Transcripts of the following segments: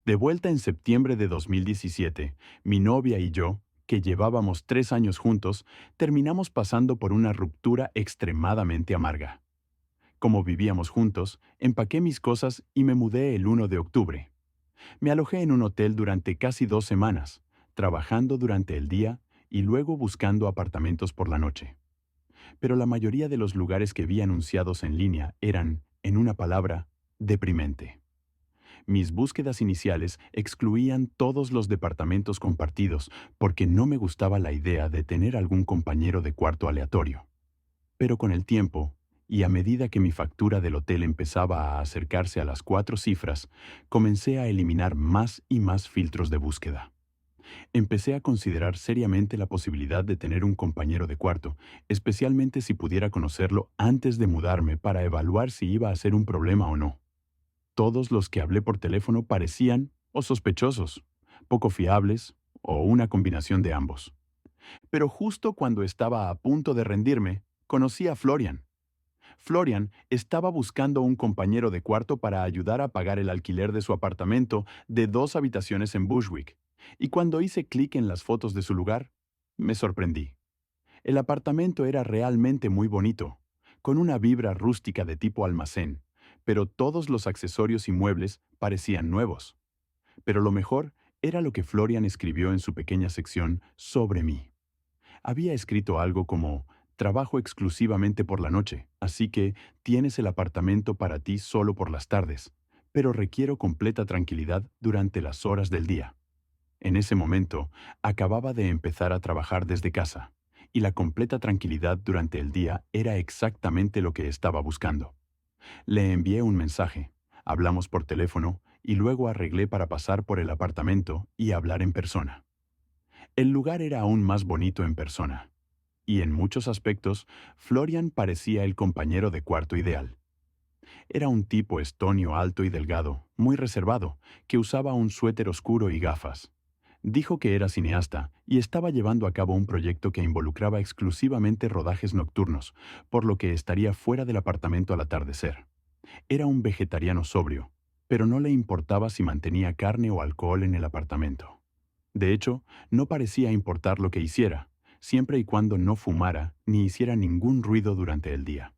De vuelta en septiembre de 2017, mi novia y yo, que llevábamos 3 años juntos, terminamos pasando por una ruptura extremadamente amarga. Como vivíamos juntos, empaqué mis cosas y me mudé el 1 de octubre. Me alojé en un hotel durante casi 2 semanas, trabajando durante el día y luego buscando apartamentos por la noche. Pero la mayoría de los lugares que vi anunciados en línea eran, en una palabra, deprimente. Mis búsquedas iniciales excluían todos los departamentos compartidos porque no me gustaba la idea de tener algún compañero de cuarto aleatorio. Pero con el tiempo, y a medida que mi factura del hotel empezaba a acercarse a las 4 cifras, comencé a eliminar más y más filtros de búsqueda. Empecé a considerar seriamente la posibilidad de tener un compañero de cuarto, especialmente si pudiera conocerlo antes de mudarme para evaluar si iba a ser un problema o no. Todos los que hablé por teléfono parecían o sospechosos, poco fiables o una combinación de ambos. Pero justo cuando estaba a punto de rendirme, conocí a Florian. Florian estaba buscando un compañero de cuarto para ayudar a pagar el alquiler de su apartamento de 2 habitaciones en Bushwick. Y cuando hice clic en las fotos de su lugar, me sorprendí. El apartamento era realmente muy bonito, con una vibra rústica de tipo almacén, pero todos los accesorios y muebles parecían nuevos. Pero lo mejor era lo que Florian escribió en su pequeña sección sobre mí. Había escrito algo como: trabajo exclusivamente por la noche, así que tienes el apartamento para ti solo por las tardes, pero requiero completa tranquilidad durante las horas del día. En ese momento, acababa de empezar a trabajar desde casa, y la completa tranquilidad durante el día era exactamente lo que estaba buscando. Le envié un mensaje, hablamos por teléfono y luego arreglé para pasar por el apartamento y hablar en persona. El lugar era aún más bonito en persona, y en muchos aspectos, Florian parecía el compañero de cuarto ideal. Era un tipo estonio alto y delgado, muy reservado, que usaba un suéter oscuro y gafas. Dijo que era cineasta y estaba llevando a cabo un proyecto que involucraba exclusivamente rodajes nocturnos, por lo que estaría fuera del apartamento al atardecer. Era un vegetariano sobrio, pero no le importaba si mantenía carne o alcohol en el apartamento. De hecho, no parecía importar lo que hiciera, siempre y cuando no fumara ni hiciera ningún ruido durante el día.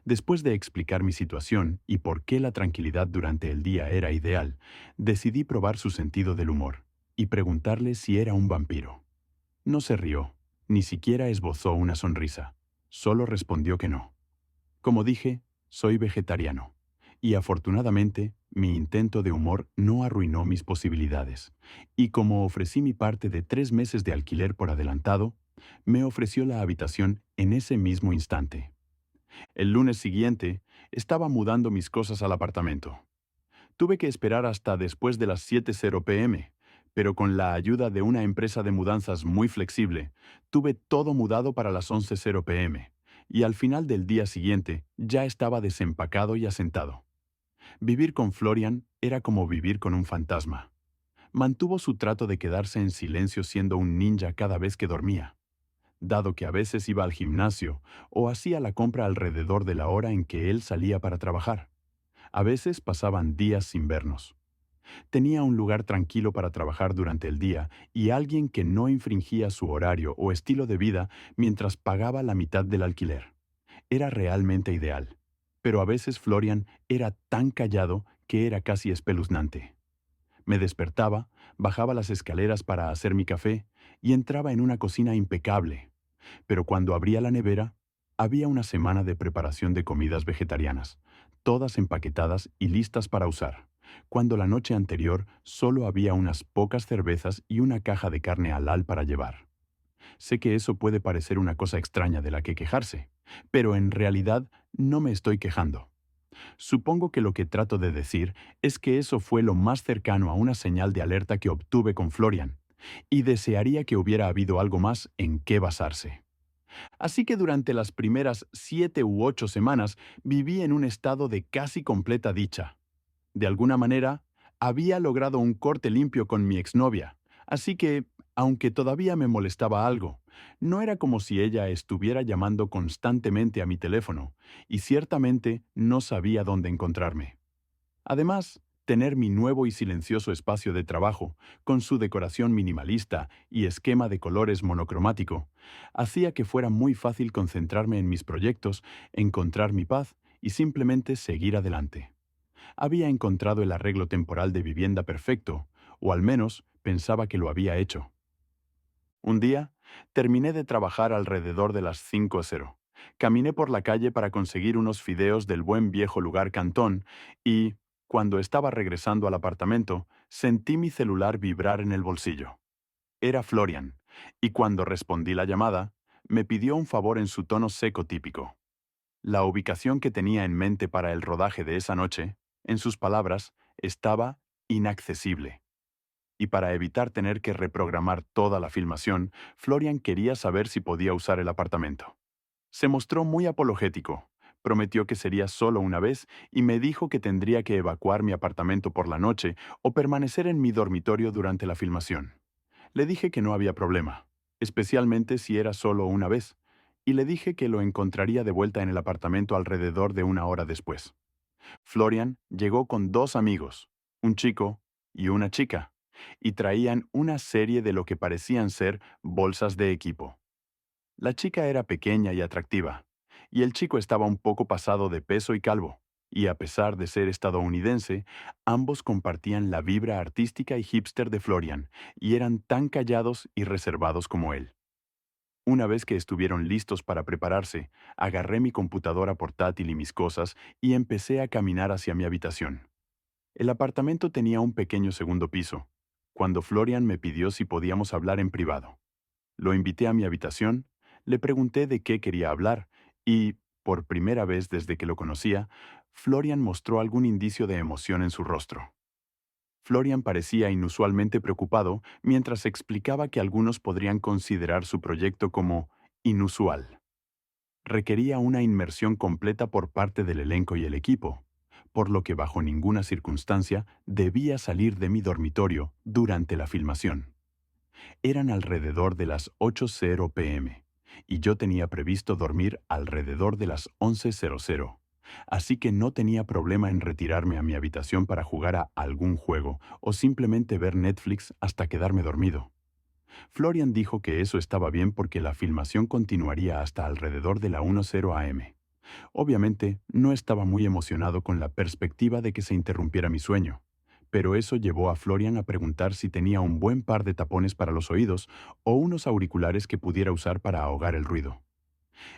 Después de explicar mi situación y por qué la tranquilidad durante el día era ideal, decidí probar su sentido del humor y preguntarle si era un vampiro. No se rió, ni siquiera esbozó una sonrisa. Solo respondió que no. Como dije, soy vegetariano. Y afortunadamente, mi intento de humor no arruinó mis posibilidades. Y como ofrecí mi parte de 3 meses de alquiler por adelantado, me ofreció la habitación en ese mismo instante. El lunes siguiente, estaba mudando mis cosas al apartamento. Tuve que esperar hasta después de las 7:00 p.m., pero con la ayuda de una empresa de mudanzas muy flexible, tuve todo mudado para las 11:00 p.m., y al final del día siguiente ya estaba desempacado y asentado. Vivir con Florian era como vivir con un fantasma. Mantuvo su trato de quedarse en silencio siendo un ninja cada vez que dormía, dado que a veces iba al gimnasio o hacía la compra alrededor de la hora en que él salía para trabajar. A veces pasaban días sin vernos. Tenía un lugar tranquilo para trabajar durante el día y alguien que no infringía su horario o estilo de vida mientras pagaba la mitad del alquiler. Era realmente ideal. Pero a veces Florian era tan callado que era casi espeluznante. Me despertaba, bajaba las escaleras para hacer mi café y entraba en una cocina impecable. Pero cuando abría la nevera, había una semana de preparación de comidas vegetarianas, todas empaquetadas y listas para usar, cuando la noche anterior solo había unas pocas cervezas y una caja de carne halal para llevar. Sé que eso puede parecer una cosa extraña de la que quejarse, pero en realidad no me estoy quejando. Supongo que lo que trato de decir es que eso fue lo más cercano a una señal de alerta que obtuve con Florian, y desearía que hubiera habido algo más en qué basarse. Así que durante las primeras 7 u 8 semanas viví en un estado de casi completa dicha. De alguna manera, había logrado un corte limpio con mi exnovia, así que, aunque todavía me molestaba algo, no era como si ella estuviera llamando constantemente a mi teléfono, y ciertamente no sabía dónde encontrarme. Además, Tener mi nuevo y silencioso espacio de trabajo, con su decoración minimalista y esquema de colores monocromático, hacía que fuera muy fácil concentrarme en mis proyectos, encontrar mi paz y simplemente seguir adelante. Había encontrado el arreglo temporal de vivienda perfecto, o al menos pensaba que lo había hecho. Un día, terminé de trabajar alrededor de las 5:00. Caminé por la calle para conseguir unos fideos del buen viejo lugar Cantón y, cuando estaba regresando al apartamento, sentí mi celular vibrar en el bolsillo. Era Florian, y cuando respondí la llamada, me pidió un favor en su tono seco típico. La ubicación que tenía en mente para el rodaje de esa noche, en sus palabras, estaba inaccesible. Y para evitar tener que reprogramar toda la filmación, Florian quería saber si podía usar el apartamento. Se mostró muy apologético, prometió que sería solo una vez y me dijo que tendría que evacuar mi apartamento por la noche o permanecer en mi dormitorio durante la filmación. Le dije que no había problema, especialmente si era solo una vez, y le dije que lo encontraría de vuelta en el apartamento alrededor de una hora después. Florian llegó con dos amigos, un chico y una chica, y traían una serie de lo que parecían ser bolsas de equipo. La chica era pequeña y atractiva, y el chico estaba un poco pasado de peso y calvo, y a pesar de ser estadounidense, ambos compartían la vibra artística y hipster de Florian, y eran tan callados y reservados como él. Una vez que estuvieron listos para prepararse, agarré mi computadora portátil y mis cosas y empecé a caminar hacia mi habitación. El apartamento tenía un pequeño segundo piso, cuando Florian me pidió si podíamos hablar en privado. Lo invité a mi habitación, le pregunté de qué quería hablar y, por primera vez desde que lo conocía, Florian mostró algún indicio de emoción en su rostro. Florian parecía inusualmente preocupado mientras explicaba que algunos podrían considerar su proyecto como inusual. Requería una inmersión completa por parte del elenco y el equipo, por lo que bajo ninguna circunstancia debía salir de mi dormitorio durante la filmación. Eran alrededor de las 8:00 p.m. y yo tenía previsto dormir alrededor de las 11:00, así que no tenía problema en retirarme a mi habitación para jugar a algún juego o simplemente ver Netflix hasta quedarme dormido. Florian dijo que eso estaba bien porque la filmación continuaría hasta alrededor de la 1:00 a.m. Obviamente, no estaba muy emocionado con la perspectiva de que se interrumpiera mi sueño, pero eso llevó a Florian a preguntar si tenía un buen par de tapones para los oídos o unos auriculares que pudiera usar para ahogar el ruido.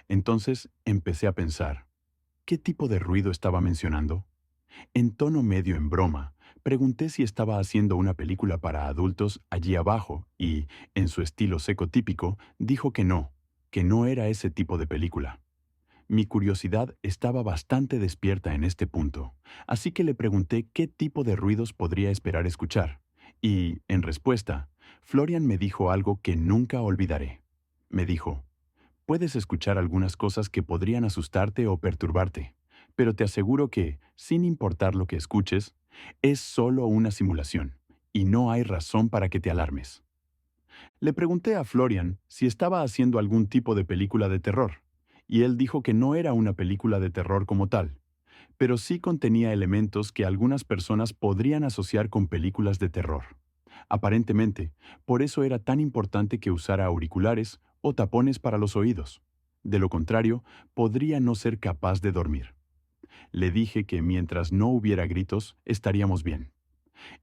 Entonces empecé a pensar, ¿qué tipo de ruido estaba mencionando? En tono medio en broma, pregunté si estaba haciendo una película para adultos allí abajo y, en su estilo seco típico, dijo que no era ese tipo de película. Mi curiosidad estaba bastante despierta en este punto, así que le pregunté qué tipo de ruidos podría esperar escuchar. Y, en respuesta, Florian me dijo algo que nunca olvidaré. Me dijo, puedes escuchar algunas cosas que podrían asustarte o perturbarte, pero te aseguro que, sin importar lo que escuches, es solo una simulación, y no hay razón para que te alarmes. Le pregunté a Florian si estaba haciendo algún tipo de película de terror, y él dijo que no era una película de terror como tal, pero sí contenía elementos que algunas personas podrían asociar con películas de terror. Aparentemente, por eso era tan importante que usara auriculares o tapones para los oídos. De lo contrario, podría no ser capaz de dormir. Le dije que mientras no hubiera gritos, estaríamos bien.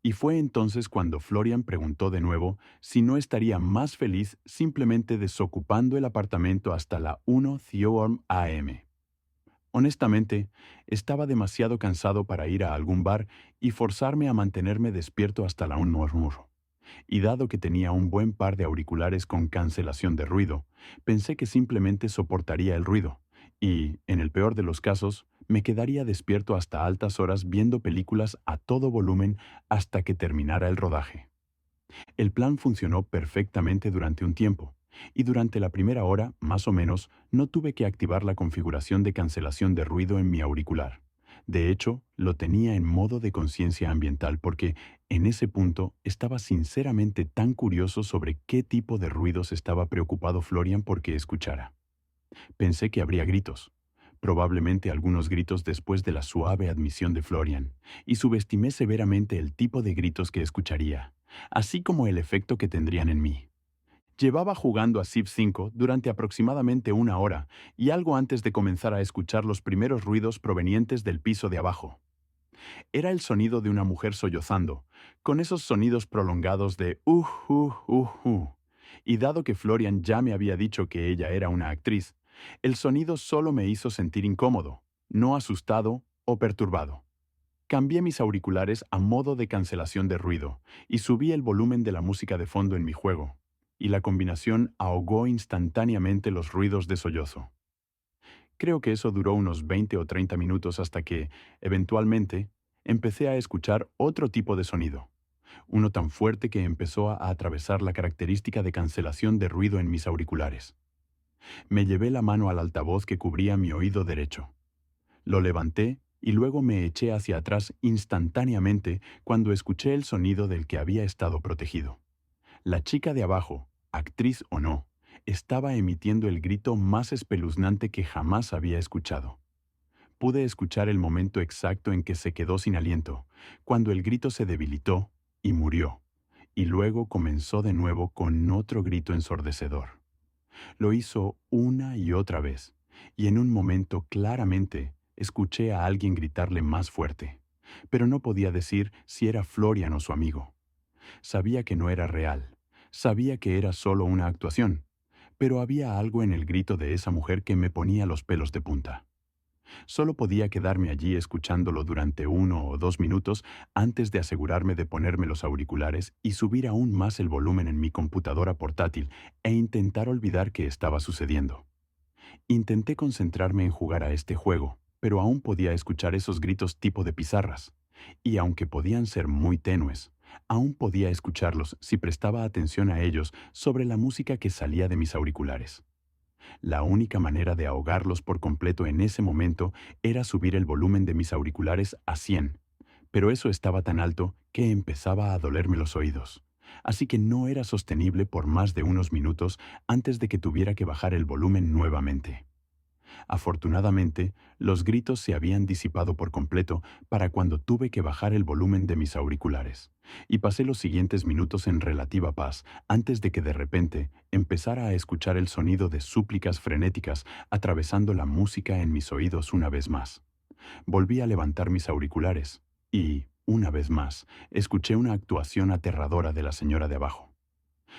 Y fue entonces cuando Florian preguntó de nuevo si no estaría más feliz simplemente desocupando el apartamento hasta la 1:00 a.m. Honestamente, estaba demasiado cansado para ir a algún bar y forzarme a mantenerme despierto hasta la 1:00. Y dado que tenía un buen par de auriculares con cancelación de ruido, pensé que simplemente soportaría el ruido, y, en el peor de los casos, me quedaría despierto hasta altas horas viendo películas a todo volumen hasta que terminara el rodaje. El plan funcionó perfectamente durante un tiempo, y durante la primera hora, más o menos, no tuve que activar la configuración de cancelación de ruido en mi auricular. De hecho, lo tenía en modo de conciencia ambiental porque, en ese punto, estaba sinceramente tan curioso sobre qué tipo de ruidos estaba preocupado Florian porque escuchara. Pensé que habría gritos, probablemente algunos gritos después de la suave admisión de Florian, y subestimé severamente el tipo de gritos que escucharía, así como el efecto que tendrían en mí. Llevaba jugando a Civ 5 durante aproximadamente una hora y algo antes de comenzar a escuchar los primeros ruidos provenientes del piso de abajo. Era el sonido de una mujer sollozando, con esos sonidos prolongados de Y dado que Florian ya me había dicho que ella era una actriz, el sonido solo me hizo sentir incómodo, no asustado o perturbado. Cambié mis auriculares a modo de cancelación de ruido y subí el volumen de la música de fondo en mi juego, y la combinación ahogó instantáneamente los ruidos de sollozo. Creo que eso duró unos 20 o 30 minutos hasta que, eventualmente, empecé a escuchar otro tipo de sonido, uno tan fuerte que empezó a atravesar la característica de cancelación de ruido en mis auriculares. Me llevé la mano al altavoz que cubría mi oído derecho. Lo levanté y luego me eché hacia atrás instantáneamente cuando escuché el sonido del que había estado protegido. La chica de abajo, actriz o no, estaba emitiendo el grito más espeluznante que jamás había escuchado. Pude escuchar el momento exacto en que se quedó sin aliento, cuando el grito se debilitó y murió, y luego comenzó de nuevo con otro grito ensordecedor. Lo hizo una y otra vez, y en un momento claramente escuché a alguien gritarle más fuerte, pero no podía decir si era Florian o su amigo. Sabía que no era real, sabía que era solo una actuación, pero había algo en el grito de esa mujer que me ponía los pelos de punta. Solo podía quedarme allí escuchándolo durante 1 o 2 minutos antes de asegurarme de ponerme los auriculares y subir aún más el volumen en mi computadora portátil e intentar olvidar qué estaba sucediendo. Intenté concentrarme en jugar a este juego, pero aún podía escuchar esos gritos tipo de pizarras. Y aunque podían ser muy tenues, aún podía escucharlos si prestaba atención a ellos sobre la música que salía de mis auriculares. La única manera de ahogarlos por completo en ese momento era subir el volumen de mis auriculares a 100, pero eso estaba tan alto que empezaba a dolerme los oídos. Así que no era sostenible por más de unos minutos antes de que tuviera que bajar el volumen nuevamente. Afortunadamente, los gritos se habían disipado por completo para cuando tuve que bajar el volumen de mis auriculares, y pasé los siguientes minutos en relativa paz antes de que de repente empezara a escuchar el sonido de súplicas frenéticas atravesando la música en mis oídos una vez más. Volví a levantar mis auriculares y, una vez más, escuché una actuación aterradora de la señora de abajo.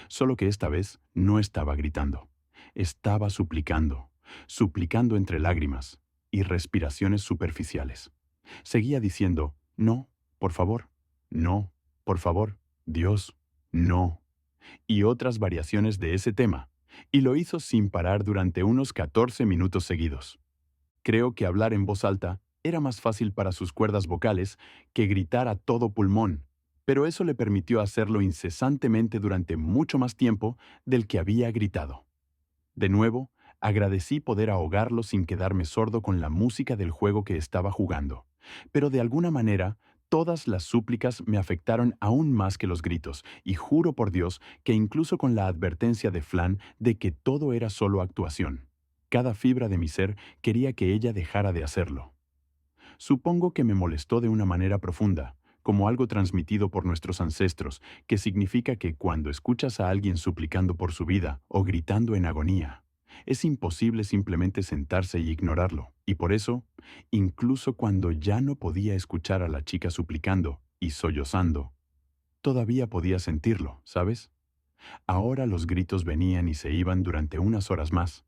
Solo que esta vez no estaba gritando. Estaba suplicando entre lágrimas y respiraciones superficiales. Seguía diciendo, no, por favor, no, por favor, Dios, no, y otras variaciones de ese tema, y lo hizo sin parar durante unos 14 minutos seguidos. Creo que hablar en voz alta era más fácil para sus cuerdas vocales que gritar a todo pulmón, pero eso le permitió hacerlo incesantemente durante mucho más tiempo del que había gritado. De nuevo, agradecí poder ahogarlo sin quedarme sordo con la música del juego que estaba jugando, pero de alguna manera, todas las súplicas me afectaron aún más que los gritos, y juro por Dios que incluso con la advertencia de Flan de que todo era solo actuación, cada fibra de mi ser quería que ella dejara de hacerlo. Supongo que me molestó de una manera profunda, como algo transmitido por nuestros ancestros, que significa que cuando escuchas a alguien suplicando por su vida o gritando en agonía, es imposible simplemente sentarse y ignorarlo, y por eso, incluso cuando ya no podía escuchar a la chica suplicando y sollozando, todavía podía sentirlo, ¿sabes? Ahora los gritos venían y se iban durante unas horas más,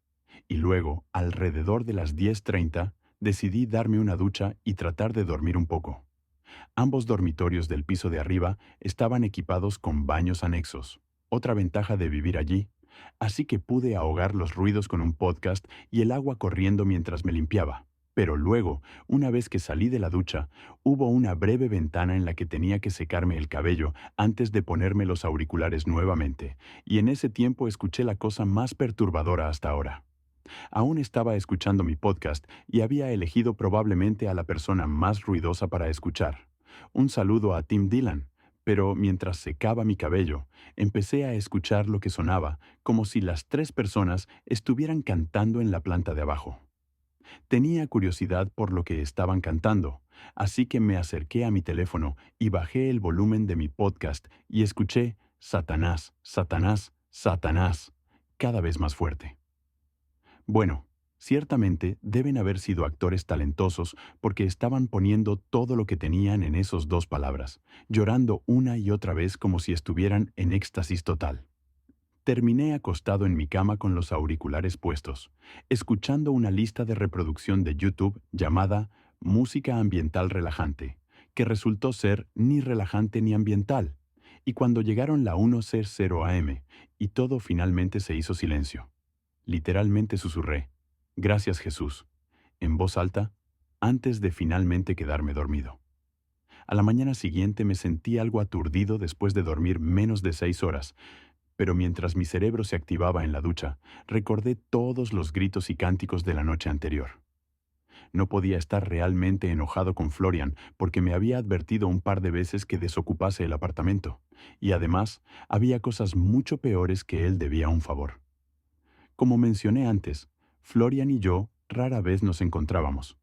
y luego, alrededor de las 10:30, decidí darme una ducha y tratar de dormir un poco. Ambos dormitorios del piso de arriba estaban equipados con baños anexos, otra ventaja de vivir allí, así que pude ahogar los ruidos con un podcast y el agua corriendo mientras me limpiaba. Pero luego, una vez que salí de la ducha, hubo una breve ventana en la que tenía que secarme el cabello antes de ponerme los auriculares nuevamente, y en ese tiempo escuché la cosa más perturbadora hasta ahora. Aún estaba escuchando mi podcast y había elegido probablemente a la persona más ruidosa para escuchar. Un saludo a Tim Dillon, pero mientras secaba mi cabello, empecé a escuchar lo que sonaba como si las tres personas estuvieran cantando en la planta de abajo. Tenía curiosidad por lo que estaban cantando, así que me acerqué a mi teléfono y bajé el volumen de mi podcast y escuché Satanás, Satanás, Satanás, cada vez más fuerte. Bueno, ciertamente deben haber sido actores talentosos porque estaban poniendo todo lo que tenían en esas dos palabras, llorando una y otra vez como si estuvieran en éxtasis total. Terminé acostado en mi cama con los auriculares puestos, escuchando una lista de reproducción de YouTube llamada Música Ambiental Relajante, que resultó ser ni relajante ni ambiental. Y cuando llegaron la 1:00 AM y todo finalmente se hizo silencio, literalmente susurré, «Gracias Jesús», en voz alta, antes de finalmente quedarme dormido. A la mañana siguiente me sentí algo aturdido después de dormir menos de 6 horas, pero mientras mi cerebro se activaba en la ducha, recordé todos los gritos y cánticos de la noche anterior. No podía estar realmente enojado con Florian porque me había advertido un par de veces que desocupase el apartamento, y además había cosas mucho peores que él debía un favor. Como mencioné antes, Florian y yo rara vez nos encontrábamos,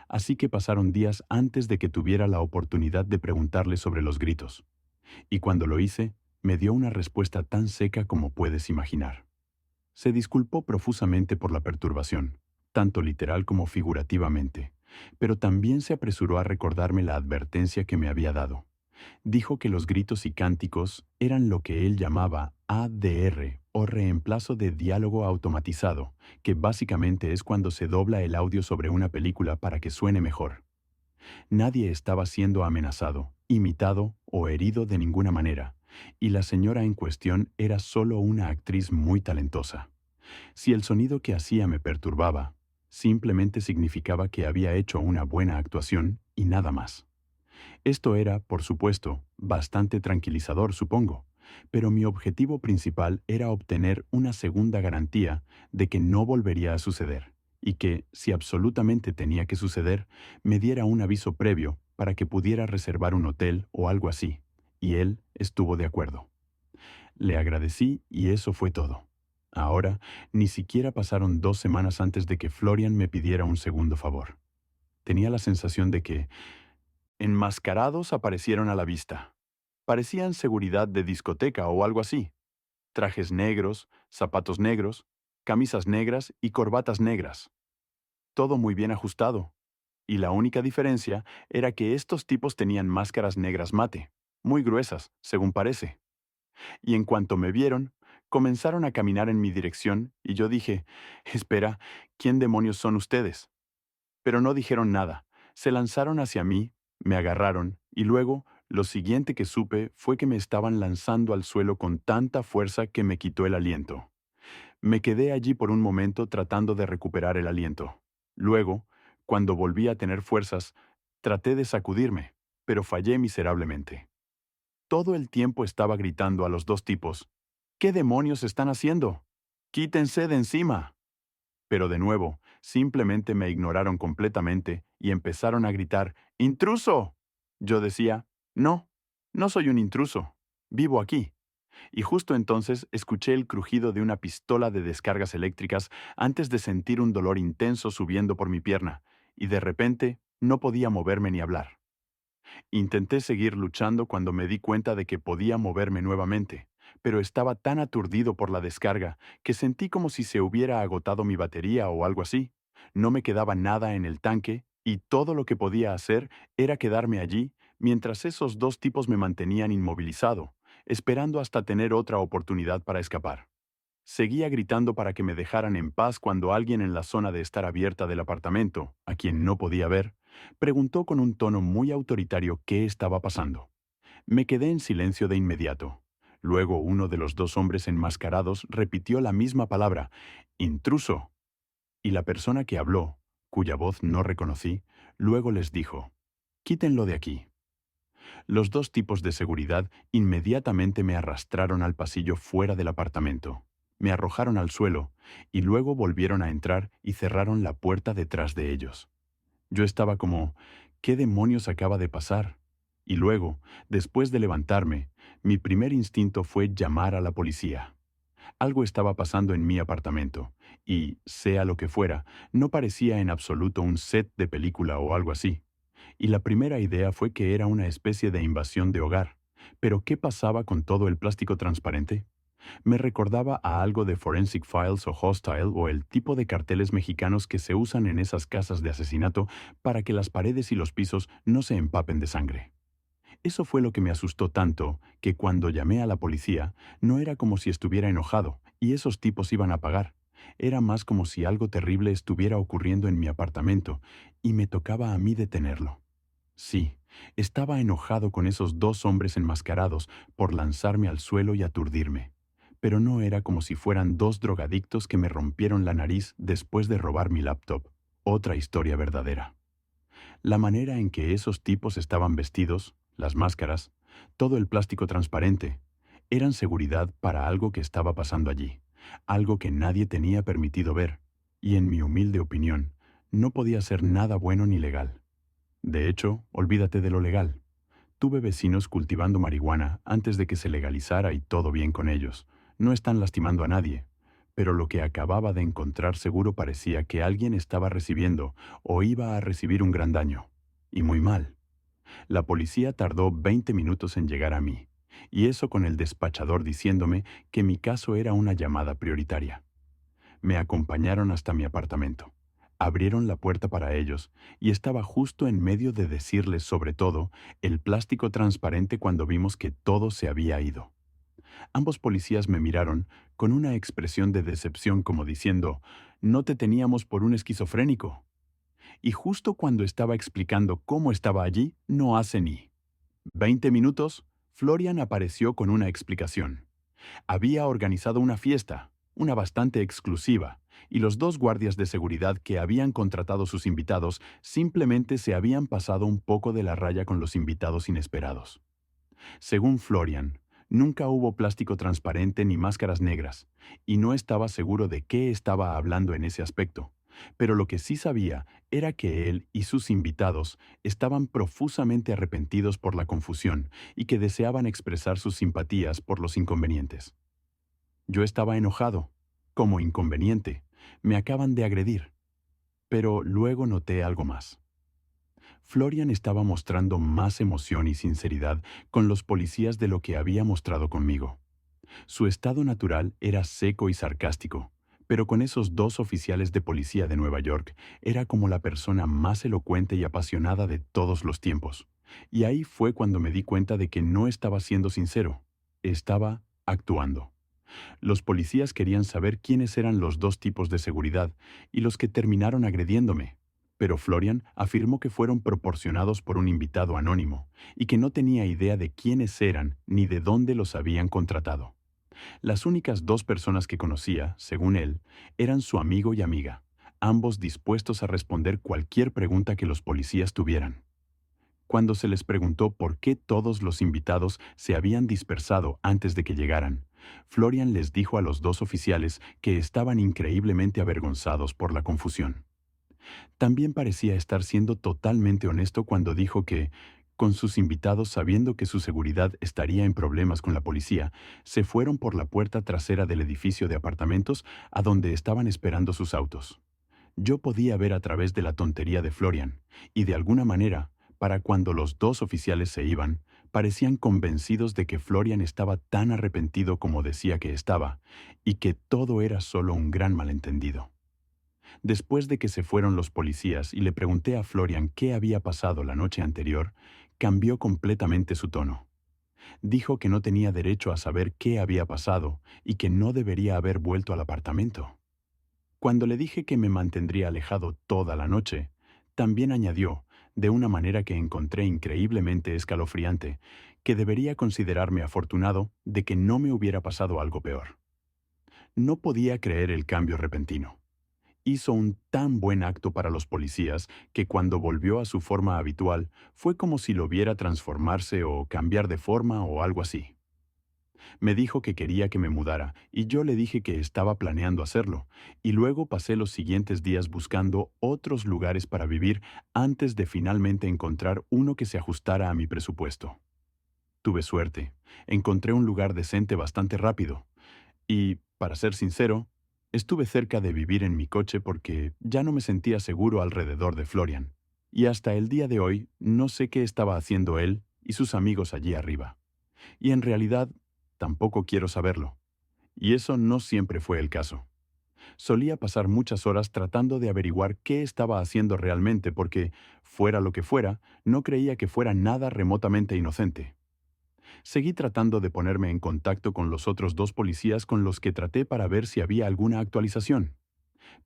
así que pasaron días antes de que tuviera la oportunidad de preguntarle sobre los gritos. Y cuando lo hice, me dio una respuesta tan seca como puedes imaginar. Se disculpó profusamente por la perturbación, tanto literal como figurativamente, pero también se apresuró a recordarme la advertencia que me había dado. Dijo que los gritos y cánticos eran lo que él llamaba ADR, o reemplazo de diálogo automatizado, que básicamente es cuando se dobla el audio sobre una película para que suene mejor. Nadie estaba siendo amenazado, imitado o herido de ninguna manera, y la señora en cuestión era solo una actriz muy talentosa. Si el sonido que hacía me perturbaba, simplemente significaba que había hecho una buena actuación y nada más. Esto era, por supuesto, bastante tranquilizador, supongo, pero mi objetivo principal era obtener una segunda garantía de que no volvería a suceder, y que, si absolutamente tenía que suceder, me diera un aviso previo para que pudiera reservar un hotel o algo así, y él estuvo de acuerdo. Le agradecí y eso fue todo. Ahora, ni siquiera pasaron 2 semanas antes de que Florian me pidiera un segundo favor. Tenía la sensación de que enmascarados aparecieron a la vista. Parecían seguridad de discoteca o algo así. Trajes negros, zapatos negros, camisas negras y corbatas negras. Todo muy bien ajustado. Y la única diferencia era que estos tipos tenían máscaras negras mate, muy gruesas, según parece. Y en cuanto me vieron, comenzaron a caminar en mi dirección y yo dije, espera, ¿quién demonios son ustedes? Pero no dijeron nada. Se lanzaron hacia mí, me agarraron, y luego, lo siguiente que supe fue que me estaban lanzando al suelo con tanta fuerza que me quitó el aliento. Me quedé allí por un momento tratando de recuperar el aliento. Luego, cuando volví a tener fuerzas, traté de sacudirme, pero fallé miserablemente. Todo el tiempo estaba gritando a los dos tipos, ¿qué demonios están haciendo? ¡Quítense de encima! Pero de nuevo, simplemente me ignoraron completamente y empezaron a gritar, ¡Intruso! Yo decía, no, no soy un intruso, vivo aquí. Y justo entonces escuché el crujido de una pistola de descargas eléctricas antes de sentir un dolor intenso subiendo por mi pierna, y de repente no podía moverme ni hablar. Intenté seguir luchando cuando me di cuenta de que podía moverme nuevamente, pero estaba tan aturdido por la descarga que sentí como si se hubiera agotado mi batería o algo así. No me quedaba nada en el tanque y todo lo que podía hacer era quedarme allí mientras esos dos tipos me mantenían inmovilizado, esperando hasta tener otra oportunidad para escapar. Seguía gritando para que me dejaran en paz cuando alguien en la zona de estar abierta del apartamento, a quien no podía ver, preguntó con un tono muy autoritario qué estaba pasando. Me quedé en silencio de inmediato. Luego uno de los dos hombres enmascarados repitió la misma palabra, intruso. Y la persona que habló, cuya voz no reconocí, luego les dijo, quítenlo de aquí. Los dos tipos de seguridad inmediatamente me arrastraron al pasillo fuera del apartamento. Me arrojaron al suelo y luego volvieron a entrar y cerraron la puerta detrás de ellos. Yo estaba como, ¿qué demonios acaba de pasar? Y luego, después de levantarme, mi primer instinto fue llamar a la policía. Algo estaba pasando en mi apartamento, y, sea lo que fuera, no parecía en absoluto un set de película o algo así. Y la primera idea fue que era una especie de invasión de hogar. Pero ¿qué pasaba con todo el plástico transparente? Me recordaba a algo de Forensic Files o Hostile o el tipo de carteles mexicanos que se usan en esas casas de asesinato para que las paredes y los pisos no se empapen de sangre. Eso fue lo que me asustó tanto que cuando llamé a la policía no era como si estuviera enojado y esos tipos iban a pagar. Era más como si algo terrible estuviera ocurriendo en mi apartamento y me tocaba a mí detenerlo. Sí, estaba enojado con esos dos hombres enmascarados por lanzarme al suelo y aturdirme. Pero no era como si fueran dos drogadictos que me rompieron la nariz después de robar mi laptop. Otra historia verdadera. La manera en que esos tipos estaban vestidos, las máscaras, todo el plástico transparente, eran seguridad para algo que estaba pasando allí, algo que nadie tenía permitido ver, y en mi humilde opinión, no podía ser nada bueno ni legal. De hecho, olvídate de lo legal. Tuve vecinos cultivando marihuana antes de que se legalizara y todo bien con ellos. No están lastimando a nadie. Pero lo que acababa de encontrar seguro parecía que alguien estaba recibiendo o iba a recibir un gran daño. Y muy mal. La policía tardó 20 minutos en llegar a mí. Y eso con el despachador diciéndome que mi caso era una llamada prioritaria. Me acompañaron hasta mi apartamento. Abrieron la puerta para ellos y estaba justo en medio de decirles sobre todo el plástico transparente cuando vimos que todo se había ido. Ambos policías me miraron con una expresión de decepción como diciendo, no te teníamos por un esquizofrénico. Y justo cuando estaba explicando cómo estaba allí, no hace ni 20 minutos, Florian apareció con una explicación. Había organizado una fiesta, una bastante exclusiva, y los dos guardias de seguridad que habían contratado sus invitados simplemente se habían pasado un poco de la raya con los invitados inesperados. Según Florian, nunca hubo plástico transparente ni máscaras negras, y no estaba seguro de qué estaba hablando en ese aspecto. Pero lo que sí sabía era que él y sus invitados estaban profusamente arrepentidos por la confusión y que deseaban expresar sus simpatías por los inconvenientes. Yo estaba enojado, como inconveniente. Me acaban de agredir. Pero luego noté algo más. Florian estaba mostrando más emoción y sinceridad con los policías de lo que había mostrado conmigo. Su estado natural era seco y sarcástico, pero con esos dos oficiales de policía de Nueva York era como la persona más elocuente y apasionada de todos los tiempos. Y ahí fue cuando me di cuenta de que no estaba siendo sincero, estaba actuando. Los policías querían saber quiénes eran los dos tipos de seguridad y los que terminaron agrediéndome. Pero Florian afirmó que fueron proporcionados por un invitado anónimo y que no tenía idea de quiénes eran ni de dónde los habían contratado. Las únicas dos personas que conocía, según él, eran su amigo y amiga, ambos dispuestos a responder cualquier pregunta que los policías tuvieran. Cuando se les preguntó por qué todos los invitados se habían dispersado antes de que llegaran, Florian les dijo a los dos oficiales que estaban increíblemente avergonzados por la confusión. También parecía estar siendo totalmente honesto cuando dijo que, con sus invitados sabiendo que su seguridad estaría en problemas con la policía, se fueron por la puerta trasera del edificio de apartamentos a donde estaban esperando sus autos. Yo podía ver a través de la tontería de Florian, y de alguna manera, para cuando los dos oficiales se iban, parecían convencidos de que Florian estaba tan arrepentido como decía que estaba, y que todo era solo un gran malentendido. Después de que se fueron los policías y le pregunté a Florian qué había pasado la noche anterior, cambió completamente su tono. Dijo que no tenía derecho a saber qué había pasado y que no debería haber vuelto al apartamento. Cuando le dije que me mantendría alejado toda la noche, también añadió, de una manera que encontré increíblemente escalofriante, que debería considerarme afortunado de que no me hubiera pasado algo peor. No podía creer el cambio repentino. Hizo un tan buen acto para los policías que cuando volvió a su forma habitual fue como si lo viera transformarse o cambiar de forma o algo así. Me dijo que quería que me mudara y yo le dije que estaba planeando hacerlo, y luego pasé los siguientes días buscando otros lugares para vivir antes de finalmente encontrar uno que se ajustara a mi presupuesto. Tuve suerte. Encontré un lugar decente bastante rápido. Y, para ser sincero, estuve cerca de vivir en mi coche porque ya no me sentía seguro alrededor de Florian. Y hasta el día de hoy no sé qué estaba haciendo él y sus amigos allí arriba. Y en realidad, tampoco quiero saberlo. Y eso no siempre fue el caso. Solía pasar muchas horas tratando de averiguar qué estaba haciendo realmente porque, fuera lo que fuera, no creía que fuera nada remotamente inocente. Seguí tratando de ponerme en contacto con los otros dos policías con los que traté para ver si había alguna actualización,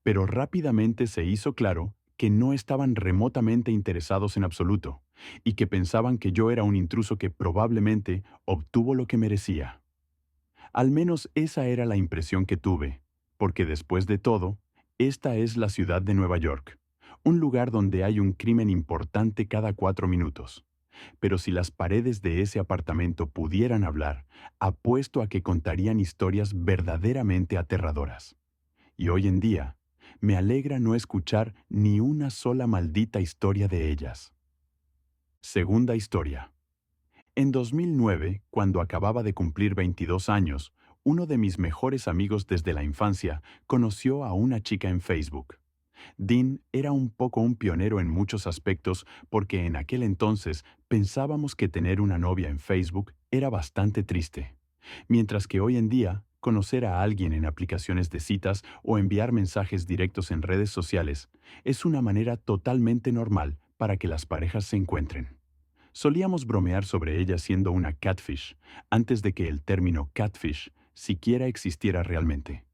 pero rápidamente se hizo claro que no estaban remotamente interesados en absoluto, y que pensaban que yo era un intruso que probablemente obtuvo lo que merecía. Al menos esa era la impresión que tuve, porque después de todo, esta es la ciudad de Nueva York, un lugar donde hay un crimen importante cada 4 minutos. Pero si las paredes de ese apartamento pudieran hablar, apuesto a que contarían historias verdaderamente aterradoras. Y hoy en día, me alegra no escuchar ni una sola maldita historia de ellas. Segunda historia. En 2009, cuando acababa de cumplir 22 años, uno de mis mejores amigos desde la infancia conoció a una chica en Facebook. Dean era un poco un pionero en muchos aspectos porque en aquel entonces pensábamos que tener una novia en Facebook era bastante triste, mientras que hoy en día conocer a alguien en aplicaciones de citas o enviar mensajes directos en redes sociales es una manera totalmente normal para que las parejas se encuentren. Solíamos bromear sobre ella siendo una catfish, antes de que el término catfish siquiera existiera realmente.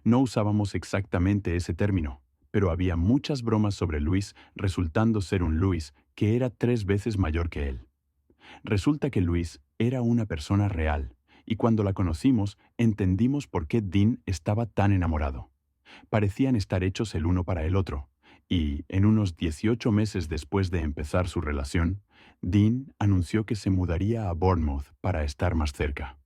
No usábamos exactamente ese término, pero había muchas bromas sobre Luis, resultando ser un Luis que era 3 veces mayor que él. Resulta que Luis era una persona real, y cuando la conocimos entendimos por qué Dean estaba tan enamorado. Parecían estar hechos el uno para el otro, y en unos 18 meses después de empezar su relación, Dean anunció que se mudaría a Bournemouth para estar más cerca.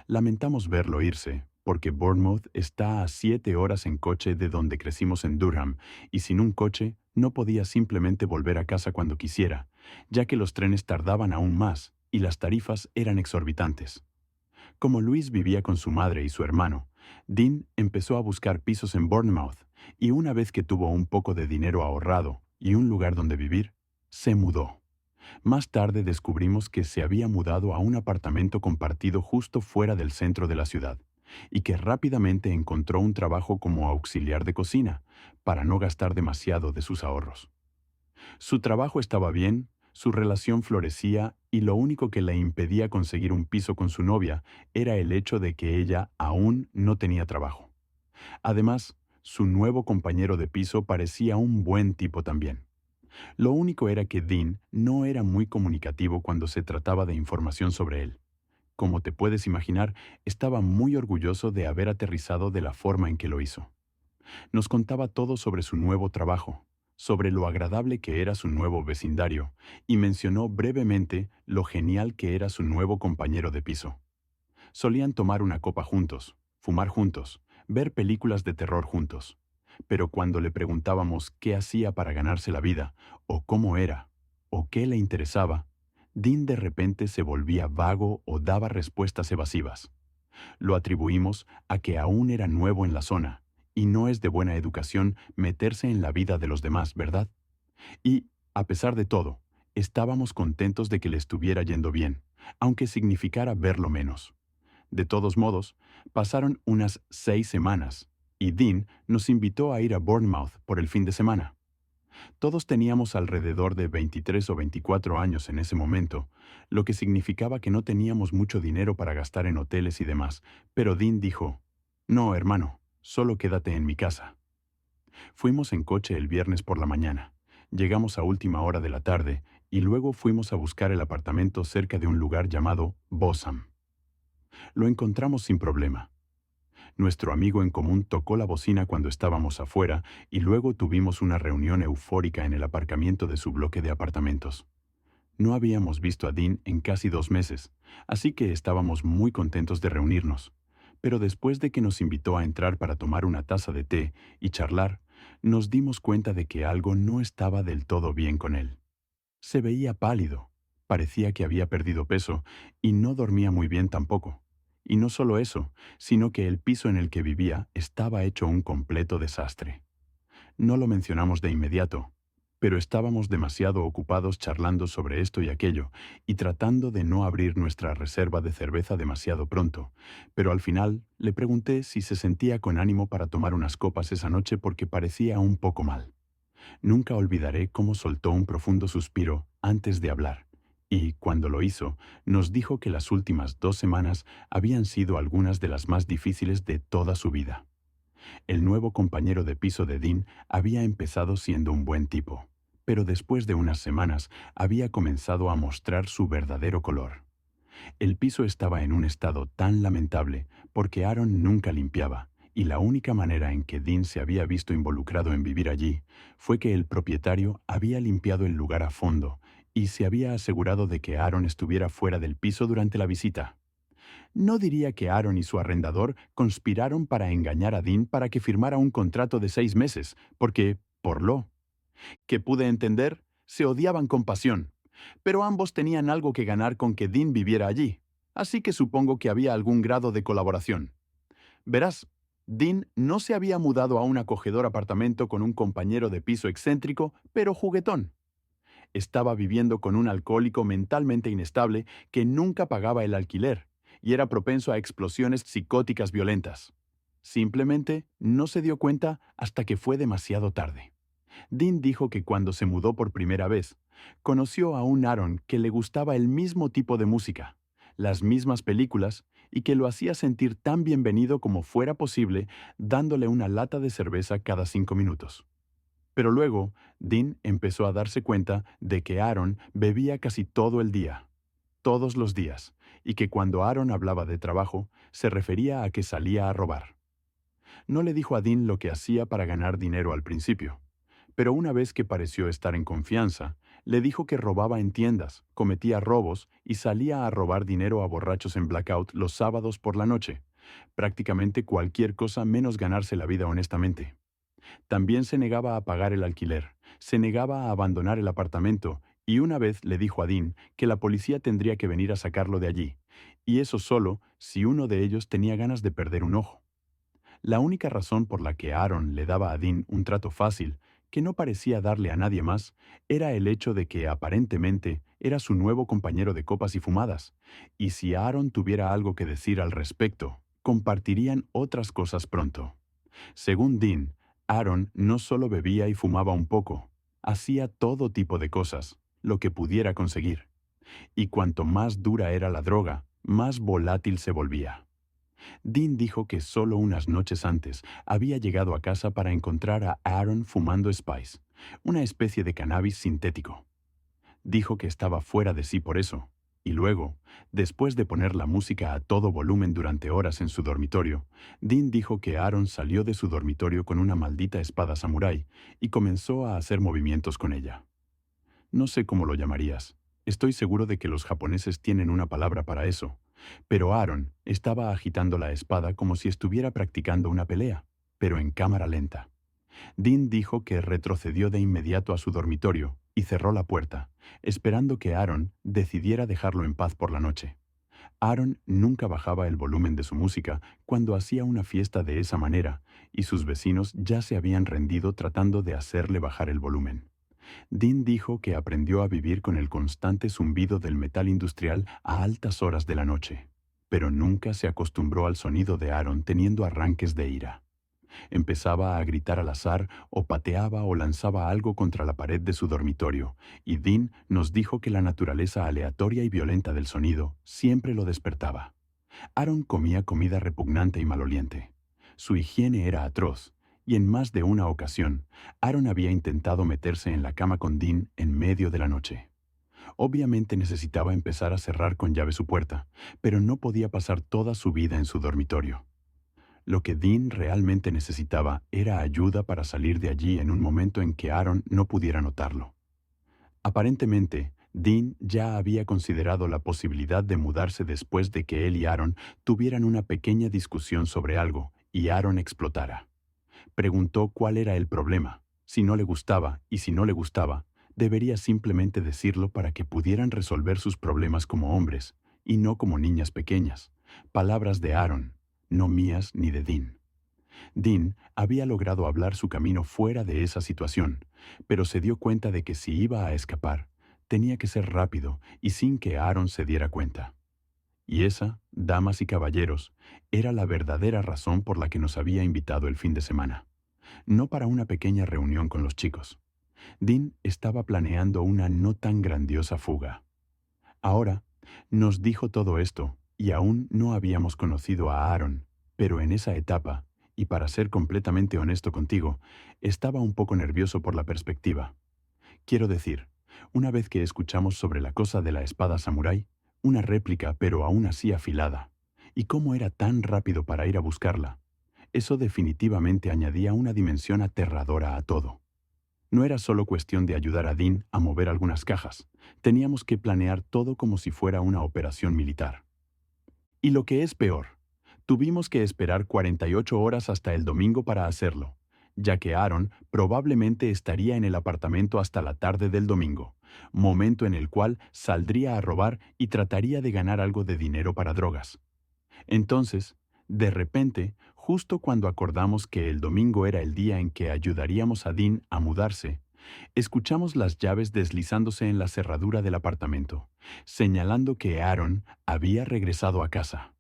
Lamentamos verlo irse, porque Bournemouth está a 7 horas en coche de donde crecimos en Durham, y sin un coche no podía simplemente volver a casa cuando quisiera, ya que los trenes tardaban aún más y las tarifas eran exorbitantes. Como Luis vivía con su madre y su hermano, Dean empezó a buscar pisos en Bournemouth, y una vez que tuvo un poco de dinero ahorrado y un lugar donde vivir, se mudó. Más tarde descubrimos que se había mudado a un apartamento compartido justo fuera del centro de la ciudad, y que rápidamente encontró un trabajo como auxiliar de cocina, para no gastar demasiado de sus ahorros. Su trabajo estaba bien, su relación florecía y lo único que le impedía conseguir un piso con su novia era el hecho de que ella aún no tenía trabajo. Además, su nuevo compañero de piso parecía un buen tipo también. Lo único era que Dean no era muy comunicativo cuando se trataba de información sobre él. Como te puedes imaginar, estaba muy orgulloso de haber aterrizado de la forma en que lo hizo. Nos contaba todo sobre su nuevo trabajo, sobre lo agradable que era su nuevo vecindario, y mencionó brevemente lo genial que era su nuevo compañero de piso. Solían tomar una copa juntos, fumar juntos, ver películas de terror juntos. Pero cuando le preguntábamos qué hacía para ganarse la vida, o cómo era, o qué le interesaba, Dean de repente se volvía vago o daba respuestas evasivas. Lo atribuimos a que aún era nuevo en la zona, y no es de buena educación meterse en la vida de los demás, ¿verdad? Y, a pesar de todo, estábamos contentos de que le estuviera yendo bien, aunque significara verlo menos. De todos modos, pasaron unas 6 semanas, y Dean nos invitó a ir a Bournemouth por el fin de semana. Todos teníamos alrededor de 23 o 24 años en ese momento, lo que significaba que no teníamos mucho dinero para gastar en hoteles y demás, pero Dean dijo, «No, hermano, solo quédate en mi casa». Fuimos en coche el viernes por la mañana, llegamos a última hora de la tarde y luego fuimos a buscar el apartamento cerca de un lugar llamado Bossam. Lo encontramos sin problema. Nuestro amigo en común tocó la bocina cuando estábamos afuera y luego tuvimos una reunión eufórica en el aparcamiento de su bloque de apartamentos. No habíamos visto a Dean en casi 2 meses, así que estábamos muy contentos de reunirnos. Pero después de que nos invitó a entrar para tomar una taza de té y charlar, nos dimos cuenta de que algo no estaba del todo bien con él. Se veía pálido, parecía que había perdido peso y no dormía muy bien tampoco. Y no solo eso, sino que el piso en el que vivía estaba hecho un completo desastre. No lo mencionamos de inmediato, pero estábamos demasiado ocupados charlando sobre esto y aquello y tratando de no abrir nuestra reserva de cerveza demasiado pronto. Pero al final le pregunté si se sentía con ánimo para tomar unas copas esa noche porque parecía un poco mal. Nunca olvidaré cómo soltó un profundo suspiro antes de hablar. Y, cuando lo hizo, nos dijo que las últimas 2 semanas habían sido algunas de las más difíciles de toda su vida. El nuevo compañero de piso de Dean había empezado siendo un buen tipo, pero después de unas semanas había comenzado a mostrar su verdadero color. El piso estaba en un estado tan lamentable porque Aaron nunca limpiaba, y la única manera en que Dean se había visto involucrado en vivir allí fue que el propietario había limpiado el lugar a fondo y se había asegurado de que Aaron estuviera fuera del piso durante la visita. No diría que Aaron y su arrendador conspiraron para engañar a Dean para que firmara un contrato de 6 meses, porque, por lo que pude entender, se odiaban con pasión. Pero ambos tenían algo que ganar con que Dean viviera allí, así que supongo que había algún grado de colaboración. Verás, Dean no se había mudado a un acogedor apartamento con un compañero de piso excéntrico, pero juguetón. Estaba viviendo con un alcohólico mentalmente inestable que nunca pagaba el alquiler y era propenso a explosiones psicóticas violentas. Simplemente no se dio cuenta hasta que fue demasiado tarde. Dean dijo que cuando se mudó por primera vez, conoció a un Aaron que le gustaba el mismo tipo de música, las mismas películas y que lo hacía sentir tan bienvenido como fuera posible dándole una lata de cerveza cada 5 minutos. Pero luego, Dean empezó a darse cuenta de que Aaron bebía casi todo el día, todos los días, y que cuando Aaron hablaba de trabajo, se refería a que salía a robar. No le dijo a Dean lo que hacía para ganar dinero al principio, pero una vez que pareció estar en confianza, le dijo que robaba en tiendas, cometía robos y salía a robar dinero a borrachos en blackout los sábados por la noche, prácticamente cualquier cosa menos ganarse la vida honestamente. También se negaba a pagar el alquiler, se negaba a abandonar el apartamento y una vez le dijo a Dean que la policía tendría que venir a sacarlo de allí, y eso solo si uno de ellos tenía ganas de perder un ojo. La única razón por la que Aaron le daba a Dean un trato fácil, que no parecía darle a nadie más, era el hecho de que aparentemente era su nuevo compañero de copas y fumadas, y si Aaron tuviera algo que decir al respecto, compartirían otras cosas pronto. Según Dean, Aaron no solo bebía y fumaba un poco, hacía todo tipo de cosas, lo que pudiera conseguir. Y cuanto más dura era la droga, más volátil se volvía. Dean dijo que solo unas noches antes había llegado a casa para encontrar a Aaron fumando Spice, una especie de cannabis sintético. Dijo que estaba fuera de sí por eso, y luego, después de poner la música a todo volumen durante horas en su dormitorio, Dean dijo que Aaron salió de su dormitorio con una maldita espada samurái y comenzó a hacer movimientos con ella. No sé cómo lo llamarías. Estoy seguro de que los japoneses tienen una palabra para eso. Pero Aaron estaba agitando la espada como si estuviera practicando una pelea, pero en cámara lenta. Dean dijo que retrocedió de inmediato a su dormitorio y cerró la puerta, esperando que Aaron decidiera dejarlo en paz por la noche. Aaron nunca bajaba el volumen de su música cuando hacía una fiesta de esa manera, y sus vecinos ya se habían rendido tratando de hacerle bajar el volumen. Dean dijo que aprendió a vivir con el constante zumbido del metal industrial a altas horas de la noche, pero nunca se acostumbró al sonido de Aaron teniendo arranques de ira. Empezaba a gritar al azar o pateaba o lanzaba algo contra la pared de su dormitorio, y Dean nos dijo que la naturaleza aleatoria y violenta del sonido siempre lo despertaba. Aaron comía comida repugnante y maloliente. Su higiene era atroz, y en más de una ocasión, Aaron había intentado meterse en la cama con Dean en medio de la noche. Obviamente necesitaba empezar a cerrar con llave su puerta, pero no podía pasar toda su vida en su dormitorio. Lo que Dean realmente necesitaba era ayuda para salir de allí en un momento en que Aaron no pudiera notarlo. Aparentemente, Dean ya había considerado la posibilidad de mudarse después de que él y Aaron tuvieran una pequeña discusión sobre algo y Aaron explotara. Preguntó cuál era el problema, si no le gustaba y si no le gustaba, debería simplemente decirlo para que pudieran resolver sus problemas como hombres y no como niñas pequeñas, Palabras de Aaron, no mías ni de Dean. Dean había logrado hablar su camino fuera de esa situación, pero se dio cuenta de que si iba a escapar, tenía que ser rápido y sin que Aaron se diera cuenta. Y esa, damas y caballeros, era la verdadera razón por la que nos había invitado el fin de semana. No para una pequeña reunión con los chicos. Dean estaba planeando una no tan grandiosa fuga. Ahora, nos dijo todo esto, y aún no habíamos conocido a Aaron, pero en esa etapa, y para ser completamente honesto contigo, estaba un poco nervioso por la perspectiva. Quiero decir, una vez que escuchamos sobre la cosa de la espada samurái, una réplica pero aún así afilada, y cómo era tan rápido para ir a buscarla, eso definitivamente añadía una dimensión aterradora a todo. No era solo cuestión de ayudar a Dean a mover algunas cajas, teníamos que planear todo como si fuera una operación militar. Y lo que es peor, tuvimos que esperar 48 horas hasta el domingo para hacerlo, ya que Aaron probablemente estaría en el apartamento hasta la tarde del domingo, momento en el cual saldría a robar y trataría de ganar algo de dinero para drogas. Entonces, de repente, justo cuando acordamos que el domingo era el día en que ayudaríamos a Dean a mudarse, escuchamos las llaves deslizándose en la cerradura del apartamento, señalando que Aaron había regresado a casa.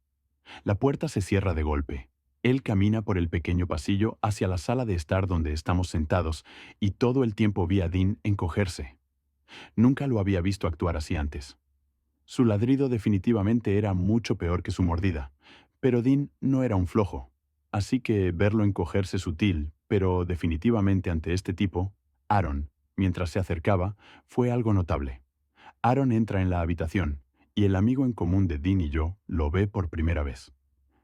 La puerta se cierra de golpe. Él camina por el pequeño pasillo hacia la sala de estar donde estamos sentados y todo el tiempo vi a Dean encogerse. Nunca lo había visto actuar así antes. Su ladrido definitivamente era mucho peor que su mordida, pero Dean no era un flojo, así que verlo encogerse sutil, pero definitivamente ante este tipo, Aaron, mientras se acercaba, fue algo notable. Aaron entra en la habitación, y el amigo en común de Dean y yo lo ve por primera vez.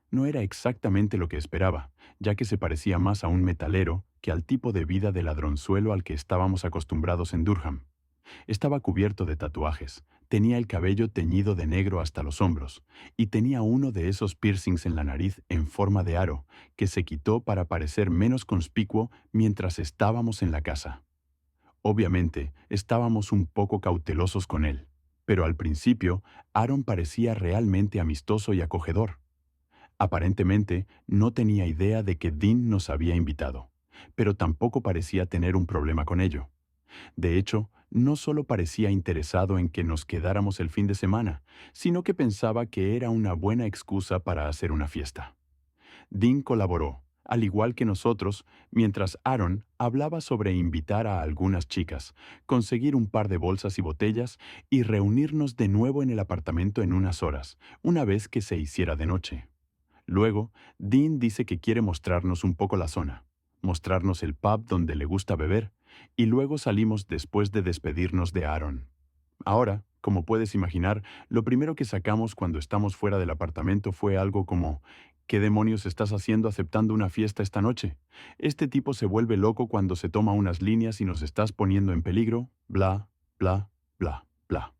No era exactamente lo que esperaba, ya que se parecía más a un metalero que al tipo de vida de ladronzuelo al que estábamos acostumbrados en Durham. Estaba cubierto de tatuajes, tenía el cabello teñido de negro hasta los hombros, y tenía uno de esos piercings en la nariz en forma de aro, que se quitó para parecer menos conspicuo mientras estábamos en la casa. Obviamente, estábamos un poco cautelosos con él, pero al principio, Aaron parecía realmente amistoso y acogedor. Aparentemente, no tenía idea de que Dean nos había invitado, pero tampoco parecía tener un problema con ello. De hecho, no solo parecía interesado en que nos quedáramos el fin de semana, sino que pensaba que era una buena excusa para hacer una fiesta. Dean colaboró, al igual que nosotros, mientras Aaron hablaba sobre invitar a algunas chicas, conseguir un par de bolsas y botellas y reunirnos de nuevo en el apartamento en unas horas, una vez que se hiciera de noche. Luego, Dean dice que quiere mostrarnos un poco la zona, mostrarnos el pub donde le gusta beber, y luego salimos después de despedirnos de Aaron. Ahora, como puedes imaginar, lo primero que sacamos cuando estamos fuera del apartamento fue algo como: ¿qué demonios estás haciendo aceptando una fiesta esta noche? Este tipo se vuelve loco cuando se toma unas líneas y nos estás poniendo en peligro, bla, bla, bla, bla.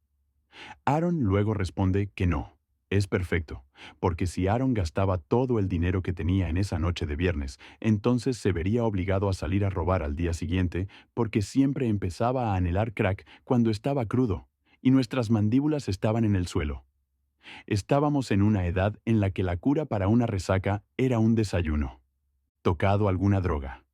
Aaron luego responde que no. Es perfecto, porque si Aaron gastaba todo el dinero que tenía en esa noche de viernes, entonces se vería obligado a salir a robar al día siguiente, porque siempre empezaba a anhelar crack cuando estaba crudo, y nuestras mandíbulas estaban en el suelo. Estábamos en una edad en la que la cura para una resaca era un desayuno. Tocado alguna droga.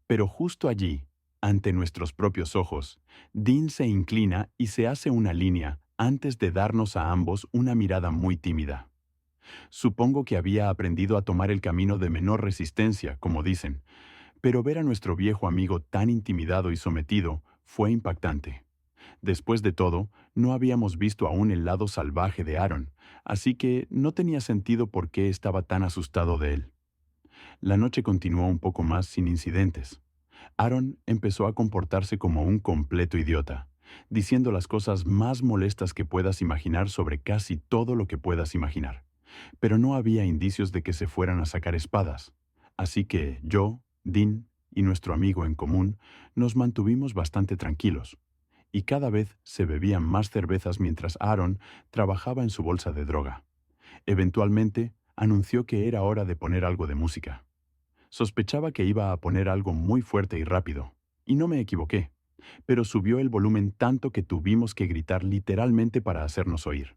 Pero justo allí, ante nuestros propios ojos, Dean se inclina y se hace una línea antes de darnos a ambos una mirada muy tímida. Supongo que había aprendido a tomar el camino de menor resistencia, como dicen, pero ver a nuestro viejo amigo tan intimidado y sometido fue impactante. Después de todo, no habíamos visto aún el lado salvaje de Aaron, así que no tenía sentido por qué estaba tan asustado de él. La noche continuó un poco más sin incidentes. Aaron empezó a comportarse como un completo idiota, diciendo las cosas más molestas que puedas imaginar sobre casi todo lo que puedas imaginar. Pero no había indicios de que se fueran a sacar espadas. Así que yo, Dean y nuestro amigo en común nos mantuvimos bastante tranquilos. Y cada vez se bebían más cervezas mientras Aaron trabajaba en su bolsa de droga. Eventualmente, anunció que era hora de poner algo de música. Sospechaba que iba a poner algo muy fuerte y rápido, y no me equivoqué, pero subió el volumen tanto que tuvimos que gritar literalmente para hacernos oír.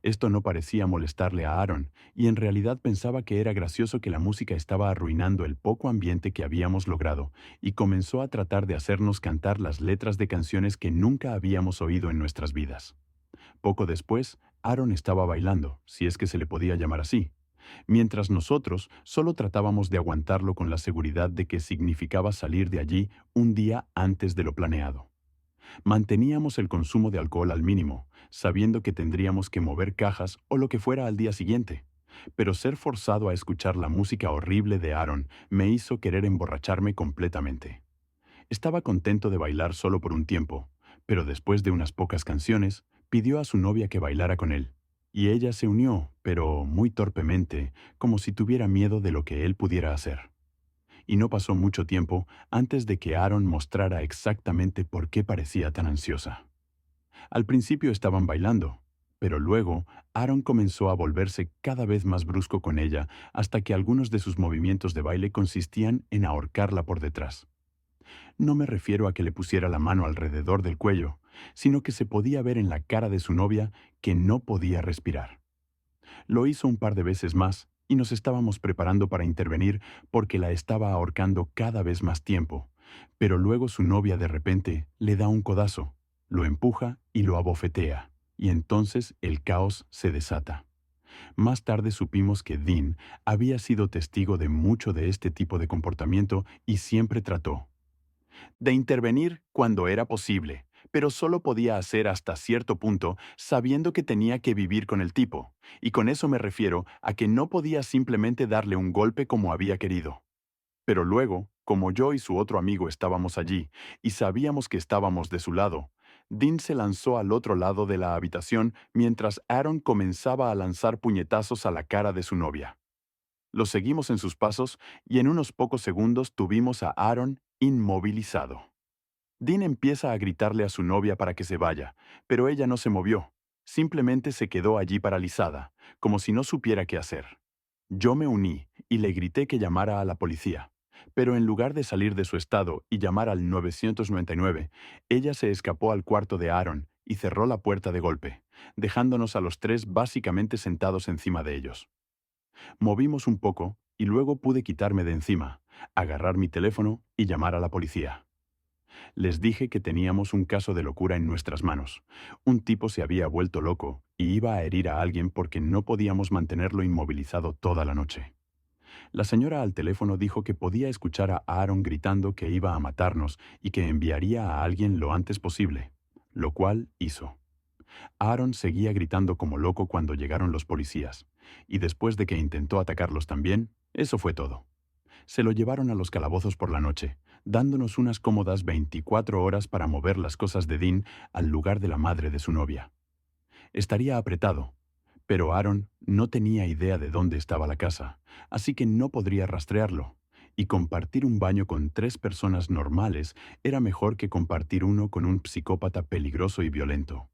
Esto no parecía molestarle a Aaron, y en realidad pensaba que era gracioso que la música estaba arruinando el poco ambiente que habíamos logrado, y comenzó a tratar de hacernos cantar las letras de canciones que nunca habíamos oído en nuestras vidas. Poco después, Aaron estaba bailando, si es que se le podía llamar así, mientras nosotros solo tratábamos de aguantarlo con la seguridad de que significaba salir de allí un día antes de lo planeado. Manteníamos el consumo de alcohol al mínimo, sabiendo que tendríamos que mover cajas o lo que fuera al día siguiente. Pero ser forzado a escuchar la música horrible de Aaron me hizo querer emborracharme completamente. Estaba contento de bailar solo por un tiempo, pero después de unas pocas canciones, pidió a su novia que bailara con él. Y ella se unió, pero muy torpemente, como si tuviera miedo de lo que él pudiera hacer. Y no pasó mucho tiempo antes de que Aaron mostrara exactamente por qué parecía tan ansiosa. Al principio estaban bailando, pero luego Aaron comenzó a volverse cada vez más brusco con ella hasta que algunos de sus movimientos de baile consistían en ahorcarla por detrás. No me refiero a que le pusiera la mano alrededor del cuello, sino que se podía ver en la cara de su novia que no podía respirar. Lo hizo un par de veces más y nos estábamos preparando para intervenir porque la estaba ahorcando cada vez más tiempo. Pero luego su novia de repente le da un codazo, lo empuja y lo abofetea, y entonces el caos se desata. Más tarde supimos que Dean había sido testigo de mucho de este tipo de comportamiento y siempre trató de intervenir cuando era posible, pero solo podía hacer hasta cierto punto sabiendo que tenía que vivir con el tipo, y con eso me refiero a que no podía simplemente darle un golpe como había querido. Pero luego, como yo y su otro amigo estábamos allí, y sabíamos que estábamos de su lado, Dean se lanzó al otro lado de la habitación mientras Aaron comenzaba a lanzar puñetazos a la cara de su novia. Lo seguimos en sus pasos y en unos pocos segundos tuvimos a Aaron inmovilizado. Dean empieza a gritarle a su novia para que se vaya, pero ella no se movió. Simplemente se quedó allí paralizada, como si no supiera qué hacer. Yo me uní y le grité que llamara a la policía. Pero en lugar de salir de su estado y llamar al 999, ella se escapó al cuarto de Aaron y cerró la puerta de golpe, dejándonos a los tres básicamente sentados encima de ellos. Movimos un poco y luego pude quitarme de encima, agarrar mi teléfono y llamar a la policía. Les dije que teníamos un caso de locura en nuestras manos. Un tipo se había vuelto loco y iba a herir a alguien porque no podíamos mantenerlo inmovilizado toda la noche. La señora al teléfono dijo que podía escuchar a Aaron gritando que iba a matarnos y que enviaría a alguien lo antes posible, lo cual hizo. Aaron seguía gritando como loco cuando llegaron los policías, y después de que intentó atacarlos también, eso fue todo. Se lo llevaron a los calabozos por la noche, dándonos unas cómodas 24 horas para mover las cosas de Dean al lugar de la madre de su novia. Estaría apretado, pero Aaron no tenía idea de dónde estaba la casa, así que no podría rastrearlo, y compartir un baño con 3 personas normales era mejor que compartir uno con un psicópata peligroso y violento.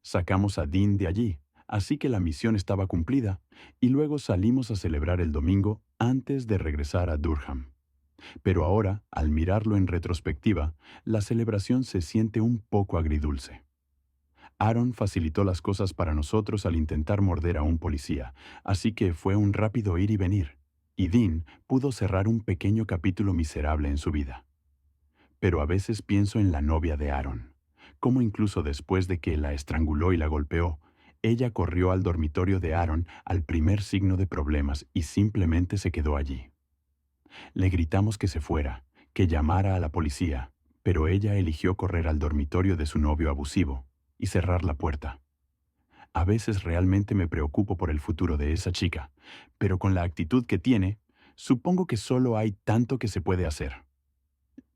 Sacamos a Dean de allí, así que la misión estaba cumplida, y luego salimos a celebrar el domingo antes de regresar a Durham. Pero ahora, al mirarlo en retrospectiva, la celebración se siente un poco agridulce. Aaron facilitó las cosas para nosotros al intentar morder a un policía, así que fue un rápido ir y venir, y Dean pudo cerrar un pequeño capítulo miserable en su vida. Pero a veces pienso en la novia de Aaron, cómo incluso después de que la estranguló y la golpeó, ella corrió al dormitorio de Aaron al primer signo de problemas y simplemente se quedó allí. Le gritamos que se fuera, que llamara a la policía, pero ella eligió correr al dormitorio de su novio abusivo y cerrar la puerta. A veces realmente me preocupo por el futuro de esa chica, pero con la actitud que tiene, supongo que solo hay tanto que se puede hacer.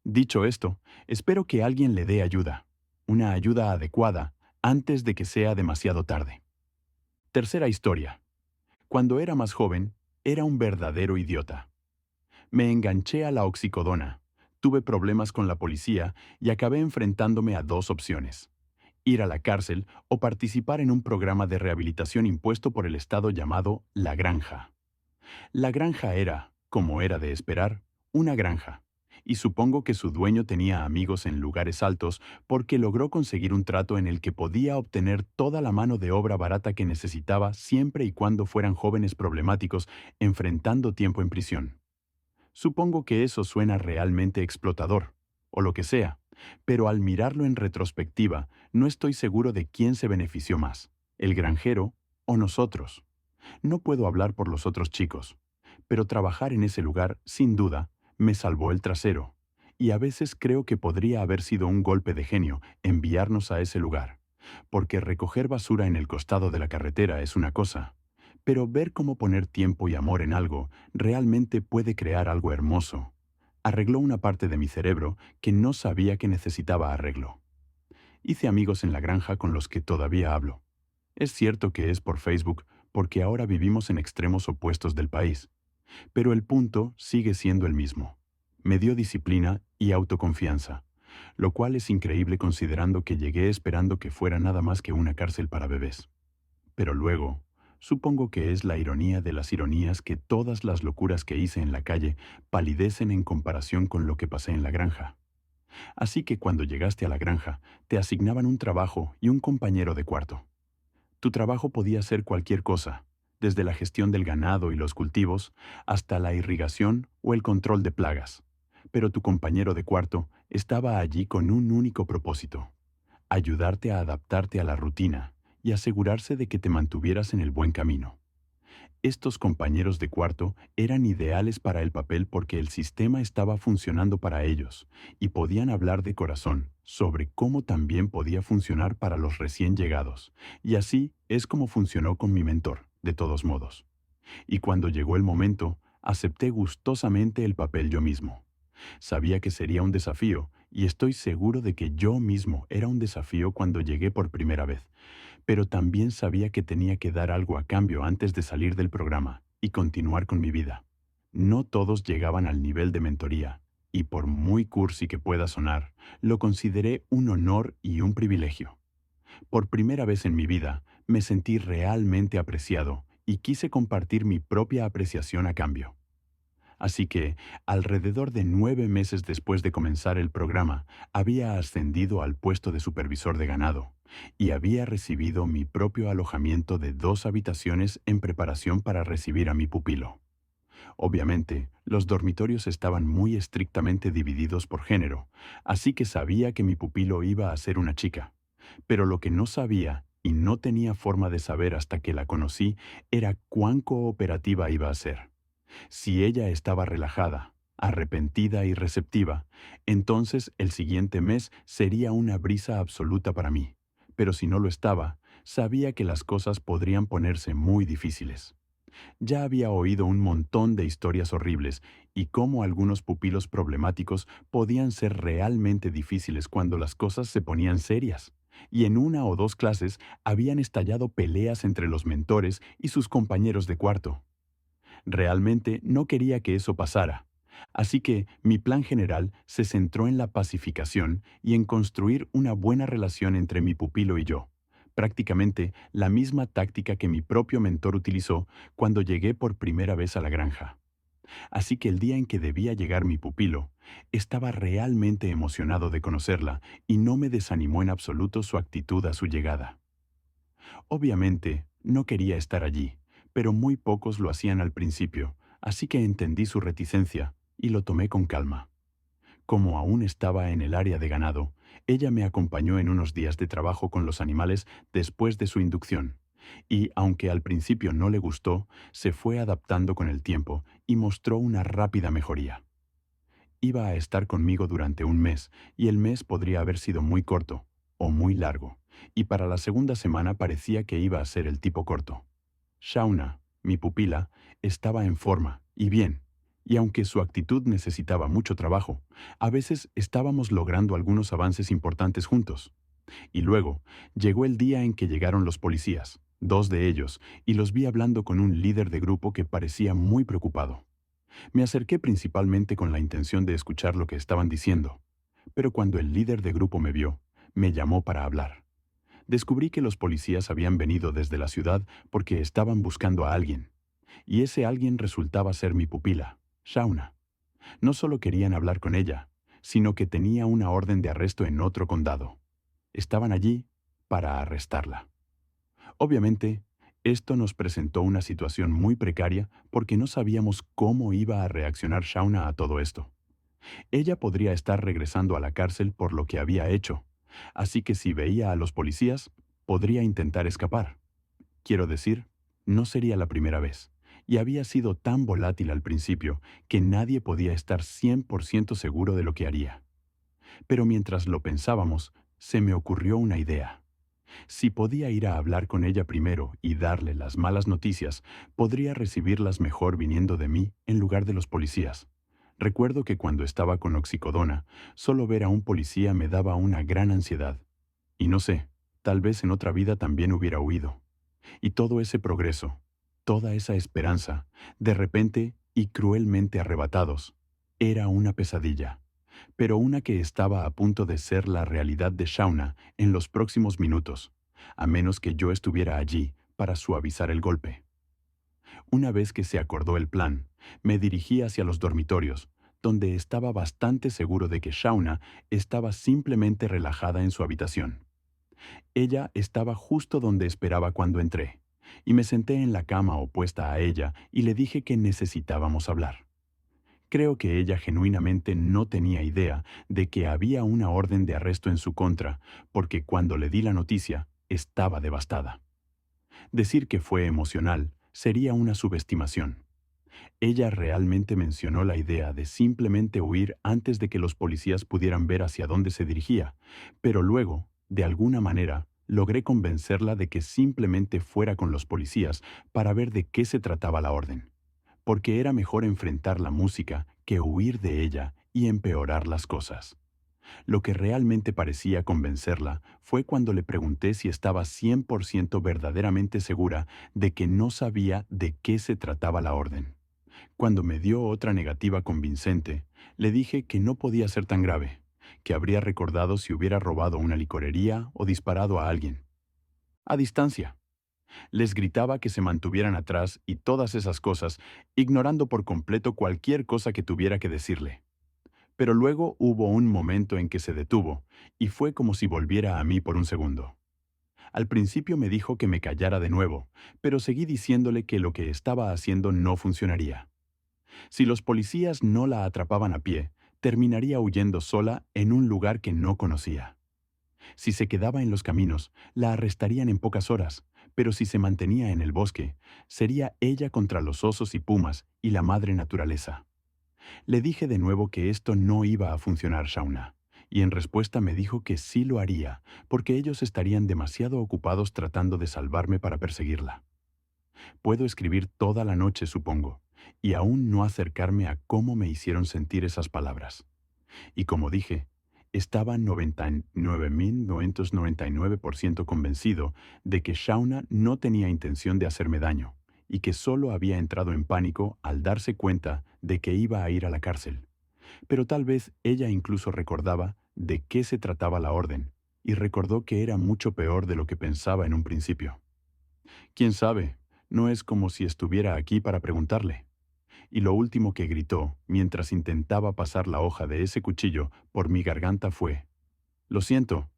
Dicho esto, espero que alguien le dé ayuda, una ayuda adecuada, antes de que sea demasiado tarde. Tercera historia. Cuando era más joven, era un verdadero idiota. Me enganché a la oxicodona, tuve problemas con la policía y acabé enfrentándome a 2 opciones: ir a la cárcel o participar en un programa de rehabilitación impuesto por el Estado llamado La Granja. La Granja era, como era de esperar, una granja, Y supongo que su dueño tenía amigos en lugares altos porque logró conseguir un trato en el que podía obtener toda la mano de obra barata que necesitaba siempre y cuando fueran jóvenes problemáticos enfrentando tiempo en prisión. Supongo que eso suena realmente explotador, o lo que sea, pero al mirarlo en retrospectiva, no estoy seguro de quién se benefició más, el granjero o nosotros. No puedo hablar por los otros chicos, pero trabajar en ese lugar, sin duda, me salvó el trasero, y a veces creo que podría haber sido un golpe de genio enviarnos a ese lugar, porque recoger basura en el costado de la carretera es una cosa, pero ver cómo poner tiempo y amor en algo realmente puede crear algo hermoso. Arregló una parte de mi cerebro que no sabía que necesitaba arreglo. Hice amigos en la granja con los que todavía hablo. Es cierto que es por Facebook, porque ahora vivimos en extremos opuestos del país, pero el punto sigue siendo el mismo. Me dio disciplina y autoconfianza, lo cual es increíble considerando que llegué esperando que fuera nada más que una cárcel para bebés. Pero luego, supongo que es la ironía de las ironías que todas las locuras que hice en la calle palidecen en comparación con lo que pasé en la granja. Así que cuando llegaste a la granja, te asignaban un trabajo y un compañero de cuarto. Tu trabajo podía ser cualquier cosa, desde la gestión del ganado y los cultivos hasta la irrigación o el control de plagas. Pero tu compañero de cuarto estaba allí con un único propósito: ayudarte a adaptarte a la rutina y asegurarse de que te mantuvieras en el buen camino. Estos compañeros de cuarto eran ideales para el papel porque el sistema estaba funcionando para ellos y podían hablar de corazón sobre cómo también podía funcionar para los recién llegados. Y así es como funcionó con mi mentor, de todos modos. Y cuando llegó el momento, acepté gustosamente el papel yo mismo. Sabía que sería un desafío y estoy seguro de que yo mismo era un desafío cuando llegué por primera vez, pero también sabía que tenía que dar algo a cambio antes de salir del programa y continuar con mi vida. No todos llegaban al nivel de mentoría, y por muy cursi que pueda sonar, lo consideré un honor y un privilegio. Por primera vez en mi vida, me sentí realmente apreciado y quise compartir mi propia apreciación a cambio. Así que, alrededor de 9 meses después de comenzar el programa, había ascendido al puesto de supervisor de ganado y había recibido mi propio alojamiento de 2 habitaciones en preparación para recibir a mi pupilo. Obviamente, los dormitorios estaban muy estrictamente divididos por género, así que sabía que mi pupilo iba a ser una chica. Pero lo que no sabía, y no tenía forma de saber hasta que la conocí, era cuán cooperativa iba a ser. Si ella estaba relajada, arrepentida y receptiva, entonces el siguiente mes sería una brisa absoluta para mí. Pero si no lo estaba, sabía que las cosas podrían ponerse muy difíciles. Ya había oído un montón de historias horribles y cómo algunos pupilos problemáticos podían ser realmente difíciles cuando las cosas se ponían serias. Y en 1 o 2 clases habían estallado peleas entre los mentores y sus compañeros de cuarto. Realmente no quería que eso pasara. Así que mi plan general se centró en la pacificación y en construir una buena relación entre mi pupilo y yo. Prácticamente la misma táctica que mi propio mentor utilizó cuando llegué por primera vez a la granja. Así que el día en que debía llegar mi pupilo, estaba realmente emocionado de conocerla y no me desanimó en absoluto su actitud a su llegada. Obviamente, no quería estar allí, pero muy pocos lo hacían al principio, así que entendí su reticencia y lo tomé con calma. Como aún estaba en el área de ganado, ella me acompañó en unos días de trabajo con los animales después de su inducción, y aunque al principio no le gustó, se fue adaptando con el tiempo y mostró una rápida mejoría. Iba a estar conmigo durante un mes, y el mes podría haber sido muy corto o muy largo, y para la segunda semana parecía que iba a ser el tipo corto. Shauna, mi pupila, estaba en forma y bien, y aunque su actitud necesitaba mucho trabajo, a veces estábamos logrando algunos avances importantes juntos. Y luego, llegó el día en que llegaron los policías, 2 de ellos, y los vi hablando con un líder de grupo que parecía muy preocupado. Me acerqué principalmente con la intención de escuchar lo que estaban diciendo, pero cuando el líder de grupo me vio, me llamó para hablar. Descubrí que los policías habían venido desde la ciudad porque estaban buscando a alguien, y ese alguien resultaba ser mi pupila, Shauna. No solo querían hablar con ella, sino que tenía una orden de arresto en otro condado. Estaban allí para arrestarla. Obviamente, esto nos presentó una situación muy precaria porque no sabíamos cómo iba a reaccionar Shauna a todo esto. Ella podría estar regresando a la cárcel por lo que había hecho, así que si veía a los policías, podría intentar escapar. Quiero decir, no sería la primera vez, y había sido tan volátil al principio que nadie podía estar 100% seguro de lo que haría. Pero mientras lo pensábamos, se me ocurrió una idea. Si podía ir a hablar con ella primero y darle las malas noticias, podría recibirlas mejor viniendo de mí en lugar de los policías. Recuerdo que cuando estaba con oxicodona, solo ver a un policía me daba una gran ansiedad. Y no sé, tal vez en otra vida también hubiera huido. Y todo ese progreso, toda esa esperanza, de repente y cruelmente arrebatados, era una pesadilla, pero una que estaba a punto de ser la realidad de Shauna en los próximos minutos, a menos que yo estuviera allí para suavizar el golpe. Una vez que se acordó el plan, me dirigí hacia los dormitorios, donde estaba bastante seguro de que Shauna estaba simplemente relajada en su habitación. Ella estaba justo donde esperaba cuando entré, y me senté en la cama opuesta a ella y le dije que necesitábamos hablar. Creo que ella genuinamente no tenía idea de que había una orden de arresto en su contra, porque cuando le di la noticia, estaba devastada. Decir que fue emocional sería una subestimación. Ella realmente mencionó la idea de simplemente huir antes de que los policías pudieran ver hacia dónde se dirigía, pero luego, de alguna manera, logré convencerla de que simplemente fuera con los policías para ver de qué se trataba la orden, porque era mejor enfrentar la música que huir de ella y empeorar las cosas. Lo que realmente parecía convencerla fue cuando le pregunté si estaba 100% verdaderamente segura de que no sabía de qué se trataba la orden. Cuando me dio otra negativa convincente, le dije que no podía ser tan grave, que habría recordado si hubiera robado una licorería o disparado a alguien. A distancia. Les gritaba que se mantuvieran atrás y todas esas cosas, ignorando por completo cualquier cosa que tuviera que decirle. Pero luego hubo un momento en que se detuvo, y fue como si volviera a mí por un segundo. Al principio me dijo que me callara de nuevo, pero seguí diciéndole que lo que estaba haciendo no funcionaría. Si los policías no la atrapaban a pie, terminaría huyendo sola en un lugar que no conocía. Si se quedaba en los caminos, la arrestarían en pocas horas, pero si se mantenía en el bosque, sería ella contra los osos y pumas y la madre naturaleza. Le dije de nuevo que esto no iba a funcionar, Shauna, y en respuesta me dijo que sí lo haría, porque ellos estarían demasiado ocupados tratando de salvarme para perseguirla. Puedo escribir toda la noche, supongo, y aún no acercarme a cómo me hicieron sentir esas palabras. Y como dije, estaba 99.999% convencido de que Shauna no tenía intención de hacerme daño, y que solo había entrado en pánico al darse cuenta de que iba a ir a la cárcel. Pero tal vez ella incluso recordaba de qué se trataba la orden, y recordó que era mucho peor de lo que pensaba en un principio. ¿Quién sabe? No es como si estuviera aquí para preguntarle. Y lo último que gritó, mientras intentaba pasar la hoja de ese cuchillo por mi garganta fue: «Lo siento».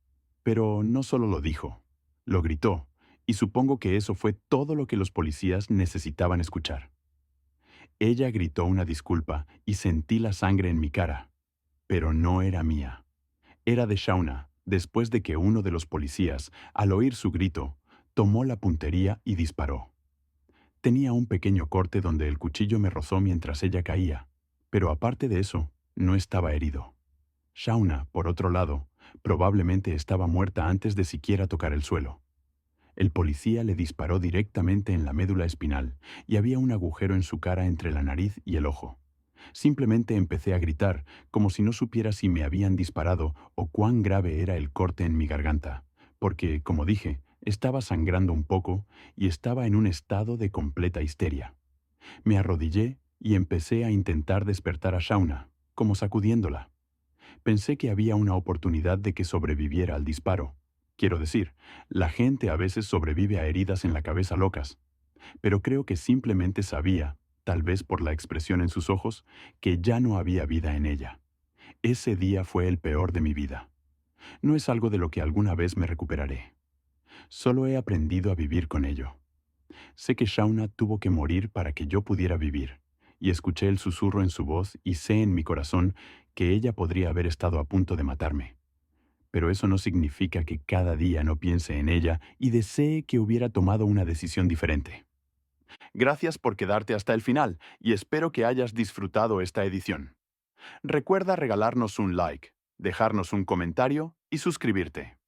Pero no solo lo dijo, lo gritó, y supongo que eso fue todo lo que los policías necesitaban escuchar. Ella gritó una disculpa y sentí la sangre en mi cara, pero no era mía. Era de Shauna, después de que uno de los policías, al oír su grito, tomó la puntería y disparó. Tenía un pequeño corte donde el cuchillo me rozó mientras ella caía, pero aparte de eso, no estaba herido. Shauna, por otro lado, probablemente estaba muerta antes de siquiera tocar el suelo. El policía le disparó directamente en la médula espinal y había un agujero en su cara entre la nariz y el ojo. Simplemente empecé a gritar, como si no supiera si me habían disparado o cuán grave era el corte en mi garganta, porque, como dije, estaba sangrando un poco y estaba en un estado de completa histeria. Me arrodillé y empecé a intentar despertar a Shauna, como sacudiéndola. Pensé que había una oportunidad de que sobreviviera al disparo. Quiero decir, la gente a veces sobrevive a heridas en la cabeza locas, pero creo que simplemente sabía, tal vez por la expresión en sus ojos, que ya no había vida en ella. Ese día fue el peor de mi vida. No es algo de lo que alguna vez me recuperaré. Solo he aprendido a vivir con ello. Sé que Shauna tuvo que morir para que yo pudiera vivir, y escuché el susurro en su voz y sé en mi corazón que ella podría haber estado a punto de matarme. Pero eso no significa que cada día no piense en ella y desee que hubiera tomado una decisión diferente. Gracias por quedarte hasta el final y espero que hayas disfrutado esta edición. Recuerda regalarnos un like, dejarnos un comentario y suscribirte.